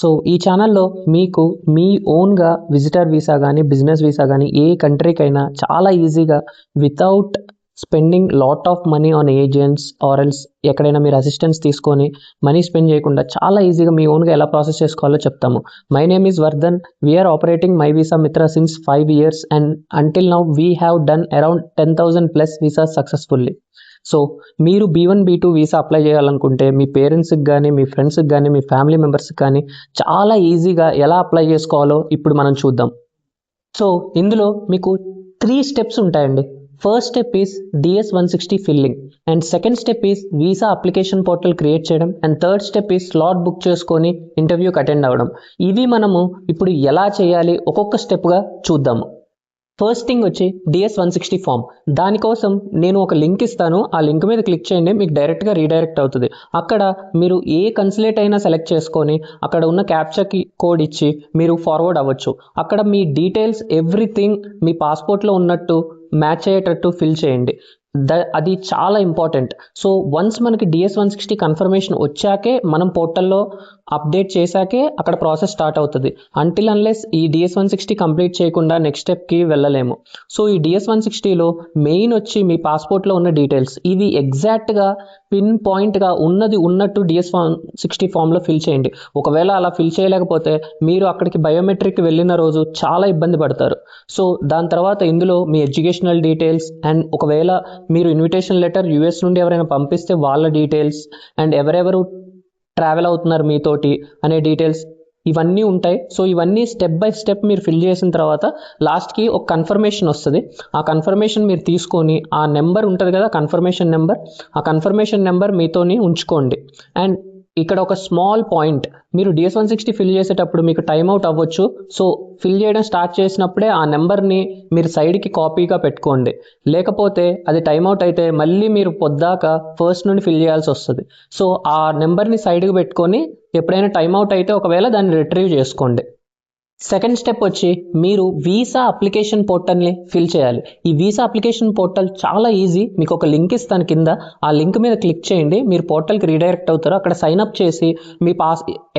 So ఈ ఛానల్లో మీకు మీ ఓన్గా విజిటర్ వీసా కానీ బిజినెస్ వీసా కానీ ఏ కంట్రీకైనా చాలా ఈజీగా without spending lot of money on agents or else ఎక్కడైనా మీరు అసిస్టెన్స్ తీసుకొని మనీ స్పెండ్ చేయకుండా చాలా ఈజీగా మీ ఓన్గా ఎలా ప్రాసెస్ చేసుకోవాలో చెప్తాము. My name is Vardhan. We are operating my visa Mitra since 5 years and until now we have done around 10,000 plus visas successfully. So మీరు B1 B2 వీసా అప్లై చేయాలనుకుంటే మీ పేరెంట్స్కి కానీ మీ ఫ్రెండ్స్కి కానీ మీ ఫ్యామిలీ మెంబర్స్కి కానీ చాలా ఈజీగా ఎలా అప్లై చేసుకోవాలో ఇప్పుడు మనం చూద్దాం. సో ఇందులో మీకు 3 steps ఉంటాయండి. First step is DS-160 filling and second step is visa application portal create చేయడం and third step is slot book చేసుకొని ఇంటర్వ్యూకి అటెండ్ అవ్వడం. ఇవి మనము ఇప్పుడు ఎలా చేయాలి ఒక్కొక్క స్టెప్గా చూద్దాము. ఫస్ట్ థింగ్ వచ్చి DS-160 ఫామ్. దానికోసం నేను ఒక లింక్ ఇస్తాను, ఆ లింక్ మీద క్లిక్ చేయండి, మీకు డైరెక్ట్గా రీడైరెక్ట్ అవుతుంది. అక్కడ మీరు ఏ కన్సులేట్ అయినా సెలెక్ట్ చేసుకొని అక్కడ ఉన్న క్యాప్చర్కి కోడ్ ఇచ్చి మీరు ఫార్వర్డ్ అవ్వచ్చు. అక్కడ మీ డీటెయిల్స్ ఎవ్రీథింగ్ మీ పాస్పోర్ట్లో ఉన్నట్టు మ్యాచ్ అయ్యేటట్టు ఫిల్ చేయండి. అది చాలా ఇంపార్టెంట్. సో వన్స్ మనకి DS-160 కన్ఫర్మేషన్ వచ్చాకే మనం పోర్టల్లో అప్డేట్ చేశాకే అక్కడ ప్రాసెస్ స్టార్ట్ అవుతుంది. అంటిల్ అన్లెస్ ఈ DS-160 కంప్లీట్ చేయకుండా నెక్స్ట్ స్టెప్కి వెళ్ళలేము. సో ఈ DS-160లో మెయిన్ వచ్చి మీ పాస్పోర్ట్లో ఉన్న డీటెయిల్స్ ఇవి ఎగ్జాక్ట్గా పిన్ పాయింట్గా ఉన్నది ఉన్నట్టు DS-160 ఫామ్లో ఫిల్ చేయండి. ఒకవేళ అలా ఫిల్ చేయలేకపోతే మీరు అక్కడికి బయోమెట్రిక్ వెళ్ళిన రోజు చాలా ఇబ్బంది పడతారు. సో దాని తర్వాత ఇందులో మీ ఎడ్యుకేషనల్ డీటెయిల్స్ అండ్ ఒకవేళ మీరు ఇన్విటేషన్ లెటర్ US నుండి ఎవరైనా పంపిస్తే వాళ్ళ డీటెయిల్స్ అండ్ ఎవరెవరు ట్రావెల్ అవుతున్నారు మీతోటి అనే డీటెయిల్స్ ఇవన్నీ ఉంటాయి. సో ఇవన్నీ స్టెప్ బై స్టెప్ మీరు ఫిల్ చేసిన తర్వాత లాస్ట్కి ఒక కన్ఫర్మేషన్ వస్తుంది. ఆ కన్ఫర్మేషన్ మీరు తీసుకొని ఆ నెంబర్ ఉంటుంది కదా కన్ఫర్మేషన్ నెంబర్, ఆ కన్ఫర్మేషన్ నెంబర్ మీతోని ఉంచుకోండి. అండ్ ఇక్కడ ఒక స్మాల్ పాయింట్, మీరు DS-160 ఫిల్ చేసేటప్పుడు మీకు టైం అవుట్ అవ్వచ్చు. సో ఫిల్ చేయడం స్టార్ట్ చేసినప్పుడే ఆ నెంబర్ని మీరు సైడ్కి కాపీగా పెట్టుకోండి. లేకపోతే అది టైం అవుట్ అయితే మళ్ళీ మీరు పొద్దాక ఫస్ట్ నుండి ఫిల్ చేయాల్సి వస్తుంది. సో ఆ నెంబర్ని సైడ్కి పెట్టుకొని ఎప్పుడైనా టైం అవుట్ అయితే ఒకవేళ దాన్ని రిట్రీవ్ చేసుకోండి. సెకండ్ స్టెప్ వచ్చి మీరు వీసా అప్లికేషన్ పోర్టల్ని ఫిల్ చేయాలి. ఈ వీసా అప్లికేషన్ పోర్టల్ చాలా ఈజీ. మీకు ఒక లింక్ ఇస్తాను కింద, ఆ లింక్ మీద క్లిక్ చేయండి, మీరు పోర్టల్కి రీడైరెక్ట్ అవుతారు. అక్కడ సైన్ అప్ చేసి మీ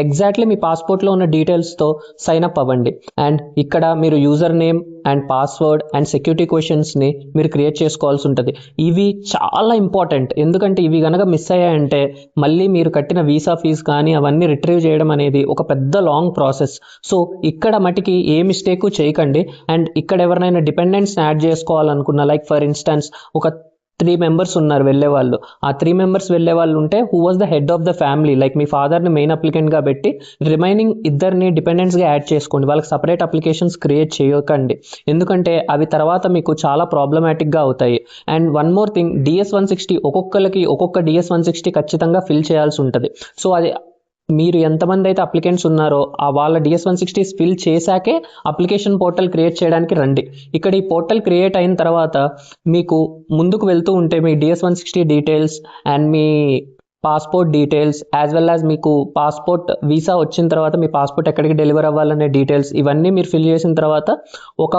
ఎగ్జాక్ట్లీ మీ పాస్పోర్ట్లో ఉన్న డీటెయిల్స్తో సైన్ అప్ అవ్వండి. అండ్ ఇక్కడ మీరు user name and password and security క్వశ్చన్స్ని మీరు క్రియేట్ చేసుకోవాల్సి ఉంటుంది. ఇవి చాలా ఇంపార్టెంట్, ఎందుకంటే ఇవి కనుక మిస్ అయ్యాయంటే మళ్ళీ మీరు కట్టిన వీసా ఫీజు కానీ అవన్నీ రిట్రీవ్ చేయడం అనేది ఒక పెద్ద లాంగ్ ప్రాసెస్. సో ఇక్కడ మటుకి ఏ మిస్టేక్ చేయకండి. అండ్ ఇక్కడ ఎవరినైనా డిపెండెంట్స్ని యాడ్ చేసుకోవాలనుకున్నా, లైక్ ఫర్ ఇన్స్టెన్స్ ఒక 3 members ఉన్నారు వెళ్ళే వాళ్ళు, ఆ 3 members వెళ్ళే వాళ్ళు ఉంటే who was the head of the family, like మీ ఫాదర్ని మెయిన్ అప్లికెంట్గా పెట్టి రిమైనింగ్ ఇద్దరిని డిపెండెంట్స్గా యాడ్ చేసుకోండి. వాళ్ళకి సపరేట్ అప్లికేషన్స్ క్రియేట్ చేయకండి, ఎందుకంటే అవి తర్వాత మీకు చాలా ప్రాబ్లమాటిక్గా అవుతాయి. And one more thing, DS-160 ఒక్కొక్కరికి ఒక్కొక్క DS-160 ఖచ్చితంగా ఫిల్ చేయాల్సి ఉంటుంది. సో అది మీరు ఎంతమంది అయితే అప్లికెంట్స్ ఉన్నారో ఆ వాళ్ళ DS-160 ఫిల్ చేశాకే అప్లికేషన్ పోర్టల్ క్రియేట్ చేయడానికి రండి. ఇక్కడ ఈ పోర్టల్ క్రియేట్ అయిన తర్వాత మీకు ముందుకు వెళ్తూ ఉంటే మీ DS-160 details and me passport details as well as మీకు పాస్పోర్ట్ వీసా వచ్చిన తర్వాత మీ పాస్పోర్ట్ ఎక్కడికి డెలివర్ అవ్వాలనే డీటెయిల్స్ ఇవన్నీ మీరు ఫిల్ చేసిన తర్వాత ఒక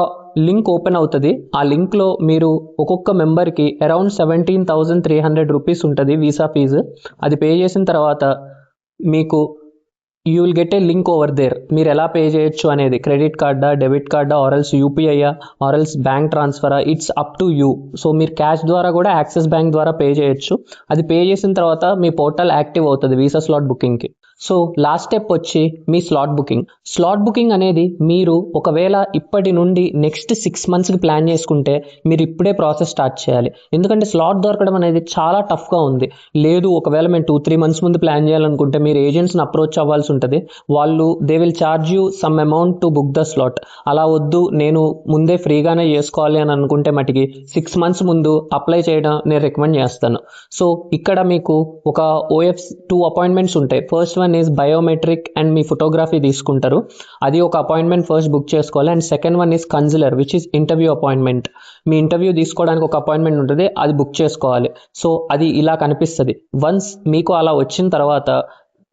లింక్ ఓపెన్ అవుతుంది. ఆ లింక్లో మీరు ఒక్కొక్క మెంబర్కి అరౌండ్ 17,300 రూపీస్ ఉంటుంది వీసా ఫీజు. అది పే చేసిన తర్వాత మీకు you will get a link over there. మీరు ఎలా పే చేయొచ్చు అనేది, క్రెడిట్ కార్డా, డెబిట్ కార్డా, ఆర్ఎల్స్ యూపీఐయా, ఆర్ఎల్స్ బ్యాంక్ ట్రాన్స్ఫరా, it's up to you. So మీరు క్యాష్ ద్వారా కూడా యాక్సిస్ బ్యాంక్ ద్వారా పే చేయొచ్చు. అది పే చేసిన తర్వాత మీ పోర్టల్ యాక్టివ్ అవుతుంది వీసా స్లాట్ బుకింగ్కి. సో లాస్ట్ స్టెప్ వచ్చి మీ స్లాట్ బుకింగ్. స్లాట్ బుకింగ్ అనేది మీరు ఒకవేళ ఇప్పటి నుండి నెక్స్ట్ 6 monthsకి ప్లాన్ చేసుకుంటే మీరు ఇప్పుడే ప్రాసెస్ స్టార్ట్ చేయాలి, ఎందుకంటే స్లాట్ దొరకడం అనేది చాలా టఫ్గా ఉంది. లేదు ఒకవేళ మేము 2-3 months ముందు ప్లాన్ చేయాలనుకుంటే మీరు ఏజెంట్స్ని అప్రోచ్ అవ్వాల్సి ఉంటుంది. వాళ్ళు they will charge you some amount to book the slot. అలా వద్దు, నేను ముందే ఫ్రీగానే చేసుకోవాలి అని అనుకుంటే మటుకి 6 months ముందు అప్లై చేయడం నేను రికమెండ్ చేస్తాను. సో ఇక్కడ మీకు ఒక OFC 2 appointments ఉంటాయి. First one is biometric and మీ ఫోటోగ్రఫీ తీసుకుంటారు, అది ఒక అపాయింట్మెంట్ ఫస్ట్ బుక్ చేసుకోవాలి. And second one is consular which is interview appointment. మీ ఇంటర్వ్యూ తీసుకోవడానికి ఒక అపాయింట్మెంట్ ఉంటుంది, అది బుక్ చేసుకోవాలి. సో అది ఇలా కనిపిస్తుంది. వన్స్ మీకు అలా వచ్చిన తర్వాత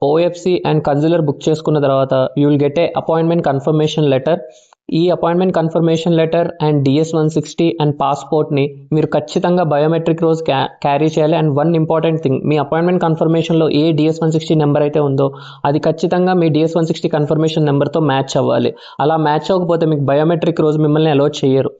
OFC అండ్ కన్సులర్ బుక్ చేసుకున్న తర్వాత you will get a appointment confirmation letter ఈ appointment confirmation letter and DS-160 and పాస్పోర్ట్ని మీరు ఖచ్చితంగా బయోమెట్రిక్ రోజు క్యారీ చేయాలి. అండ్ వన్ ఇంపార్టెంట్ థింగ్, మీ అపాయింట్మెంట్ కన్ఫర్మేషన్లో ఏ DS-160 నెంబర్ అయితే ఉందో అది ఖచ్చితంగా మీ DS-160 కన్ఫర్మేషన్ నెంబర్తో మ్యాచ్ అవ్వాలి. అలా మ్యాచ్ అవ్వకపోతే మీకు బయోమెట్రిక్ రోజు మిమ్మల్ని అలో చేయరు.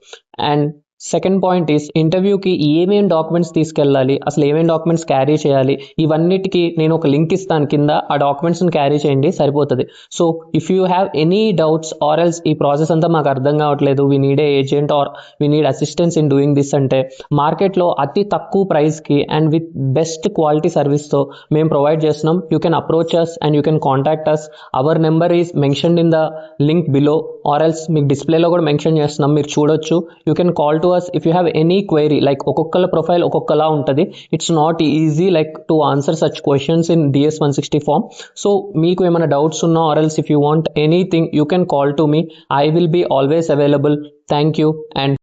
అండ్ సెకండ్ పాయింట్ ఈస్, ఇంటర్వ్యూకి ఏమేం డాక్యుమెంట్స్ తీసుకెళ్ళాలి, అసలు ఏమేం డాక్యుమెంట్స్ క్యారీ చేయాలి, ఇవన్నిటికీ నేను ఒక లింక్ ఇస్తాను కింద. ఆ డాక్యుమెంట్స్ని క్యారీ చేయండి, సరిపోతుంది. So if you have any doubts or else ఈ ప్రాసెస్ అంతా మాకు అర్థం కావట్లేదు, we need a agent or we need assistance in doing this అంటే, మార్కెట్లో అతి తక్కువ ప్రైస్కి అండ్ విత్ బెస్ట్ క్వాలిటీ సర్వీస్తో మేము ప్రొవైడ్ చేస్తున్నాం. You can approach us and you can contact us. Our number is mentioned in the link below or else మీకు డిస్ప్లేలో కూడా మెన్షన్ చేస్తున్నాం, మీరు చూడొచ్చు. You can call to us if you have any query. Like ఒక్కొక్కల profile ఒక్కొక్కలా ఉంటుంది. It's not easy like to answer such questions in DS-160 form. So మీకు ఏమైనా డౌట్స్ ఉన్నా or else if you want anything you can call to me. I will be always available. Thank you and